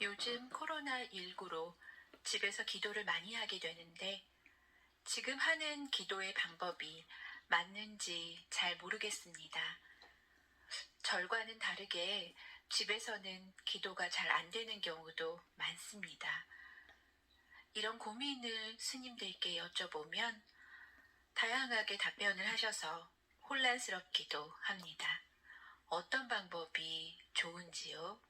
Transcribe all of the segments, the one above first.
요즘 코로나19로 집에서 기도를 많이 하게 되는데 지금 하는 기도의 방법이 맞는지 잘 모르겠습니다. 절과는 다르게 집에서는 기도가 잘 안 되는 경우도 많습니다. 이런 고민을 스님들께 여쭤보면 다양하게 답변을 하셔서 혼란스럽기도 합니다. 어떤 방법이 좋은지요?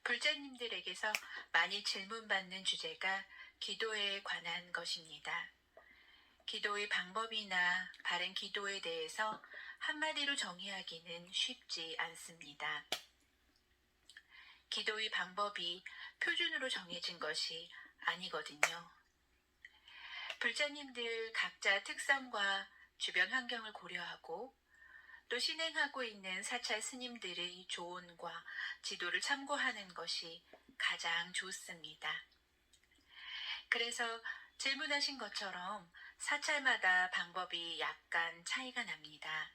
불자님들에게서 많이 질문받는 주제가 기도에 관한 것입니다. 기도의 방법이나 바른 기도에 대해서 한마디로 정의하기는 쉽지 않습니다. 기도의 방법이 표준으로 정해진 것이 아니거든요. 불자님들 각자 특성과 주변 환경을 고려하고 또 신행하고 있는 사찰 스님들의 조언과 지도를 참고하는 것이 가장 좋습니다. 그래서 질문하신 것처럼 사찰마다 방법이 약간 차이가 납니다.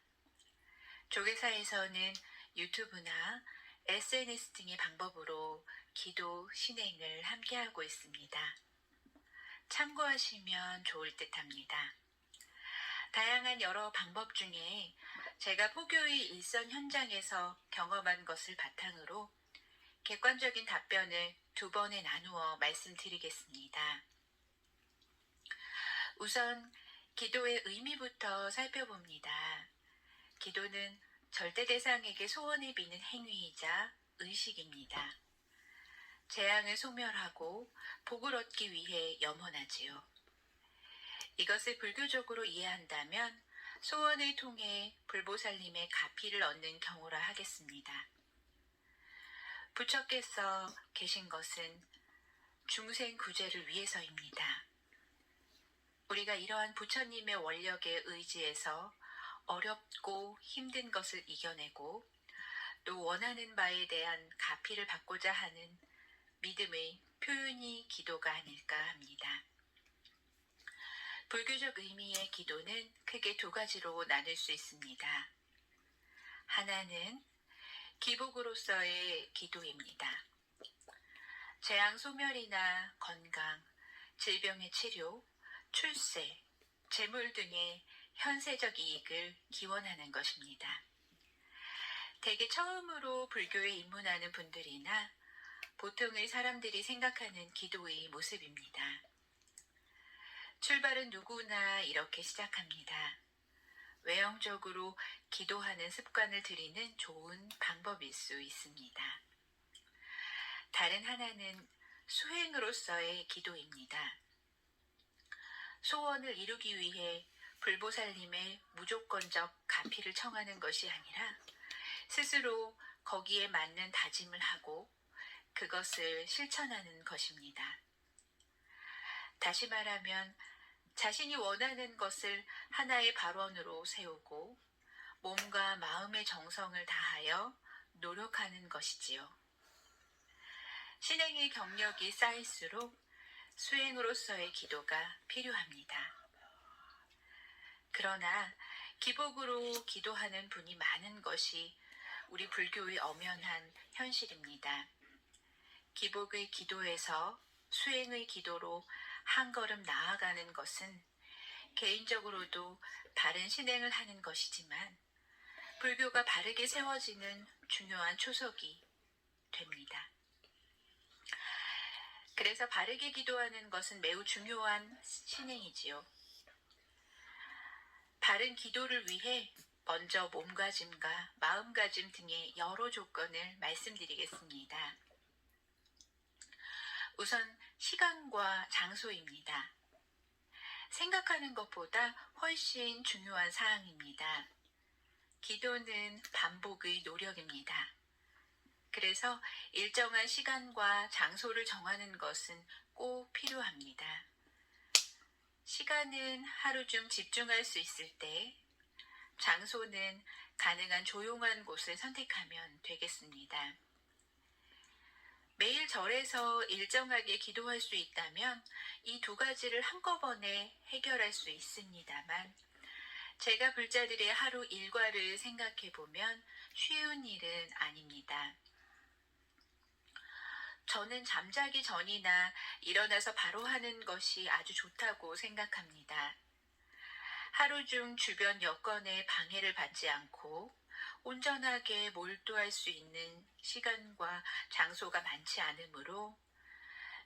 조계사에서는 유튜브나 SNS 등의 방법으로 기도 신행을 함께하고 있습니다. 참고하시면 좋을 듯합니다. 다양한 여러 방법 중에 제가 포교의 일선 현장에서 경험한 것을 바탕으로 객관적인 답변을 두 번에 나누어 말씀드리겠습니다. 우선 기도의 의미부터 살펴봅니다. 기도는 절대 대상에게 소원을 비는 행위이자 의식입니다. 재앙을 소멸하고 복을 얻기 위해 염원하지요. 이것을 불교적으로 이해한다면 소원을 통해 불보살님의 가피를 얻는 경우라 하겠습니다. 부처께서 계신 것은 중생 구제를 위해서입니다. 우리가 이러한 부처님의 원력에 의지해서 어렵고 힘든 것을 이겨내고 또 원하는 바에 대한 가피를 받고자 하는 믿음의 표현이 기도가 아닐까 합니다. 불교적 의미의 기도는 크게 두 가지로 나눌 수 있습니다. 하나는 기복으로서의 기도입니다. 재앙 소멸이나 건강, 질병의 치료, 출세, 재물 등의 현세적 이익을 기원하는 것입니다. 대개 처음으로 불교에 입문하는 분들이나 보통의 사람들이 생각하는 기도의 모습입니다. 출발은 누구나 이렇게 시작합니다. 외형적으로 기도하는 습관을 들이는 좋은 방법일 수 있습니다. 다른 하나는 수행으로서의 기도입니다. 소원을 이루기 위해 불보살님의 무조건적 가피를 청하는 것이 아니라 스스로 거기에 맞는 다짐을 하고 그것을 실천하는 것입니다. 다시 말하면 자신이 원하는 것을 하나의 발원으로 세우고 몸과 마음의 정성을 다하여 노력하는 것이지요. 신행의 경력이 쌓일수록 수행으로서의 기도가 필요합니다. 그러나 기복으로 기도하는 분이 많은 것이 우리 불교의 엄연한 현실입니다. 기복의 기도에서 수행의 기도로 한 걸음 나아가는 것은 개인적으로도 바른 신행을 하는 것이지만 불교가 바르게 세워지는 중요한 초석이 됩니다. 그래서 바르게 기도하는 것은 매우 중요한 신행이지요. 바른 기도를 위해 먼저 몸가짐과 마음가짐 등의 여러 조건을 말씀드리겠습니다. 우선 시간과 장소입니다. 생각하는 것보다 훨씬 중요한 사항입니다. 기도는 반복의 노력입니다. 그래서 일정한 시간과 장소를 정하는 것은 꼭 필요합니다. 시간은 하루 중 집중할 수 있을 때, 장소는 가능한 조용한 곳을 선택하면 되겠습니다. 매일 절에서 일정하게 기도할 수 있다면 이 두 가지를 한꺼번에 해결할 수 있습니다만 제가 불자들의 하루 일과를 생각해 보면 쉬운 일은 아닙니다. 저는 잠자기 전이나 일어나서 바로 하는 것이 아주 좋다고 생각합니다. 하루 중 주변 여건에 방해를 받지 않고 온전하게 몰두할 수 있는 시간과 장소가 많지 않으므로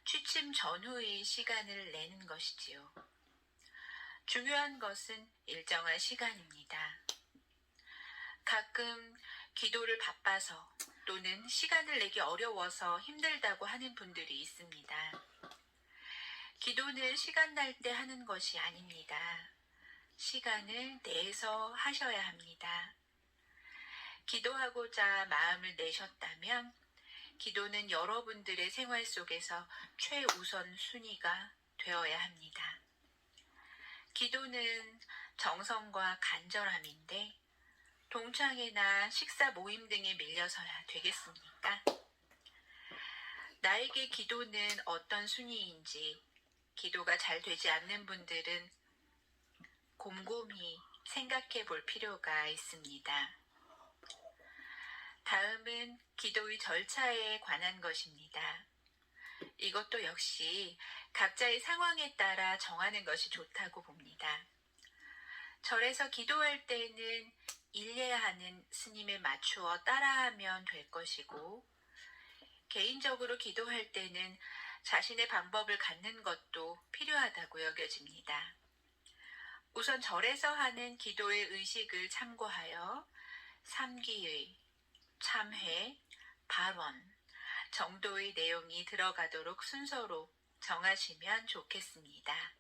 취침 전후의 시간을 내는 것이지요. 중요한 것은 일정한 시간입니다. 가끔 기도를 바빠서 또는 시간을 내기 어려워서 힘들다고 하는 분들이 있습니다. 기도는 시간 날 때 하는 것이 아닙니다. 시간을 내서 하셔야 합니다. 기도하고자 마음을 내셨다면 기도는 여러분들의 생활 속에서 최우선 순위가 되어야 합니다. 기도는 정성과 간절함인데 동창회나 식사 모임 등에 밀려서야 되겠습니까? 나에게 기도는 어떤 순위인지 기도가 잘 되지 않는 분들은 곰곰이 생각해 볼 필요가 있습니다. 다음은 기도의 절차에 관한 것입니다. 이것도 역시 각자의 상황에 따라 정하는 것이 좋다고 봅니다. 절에서 기도할 때는 일례하는 스님에 맞추어 따라하면 될 것이고, 개인적으로 기도할 때는 자신의 방법을 갖는 것도 필요하다고 여겨집니다. 우선 절에서 하는 기도의 의식을 참고하여 삼기의, 참회, 발원 정도의 내용이 들어가도록 순서로 정하시면 좋겠습니다.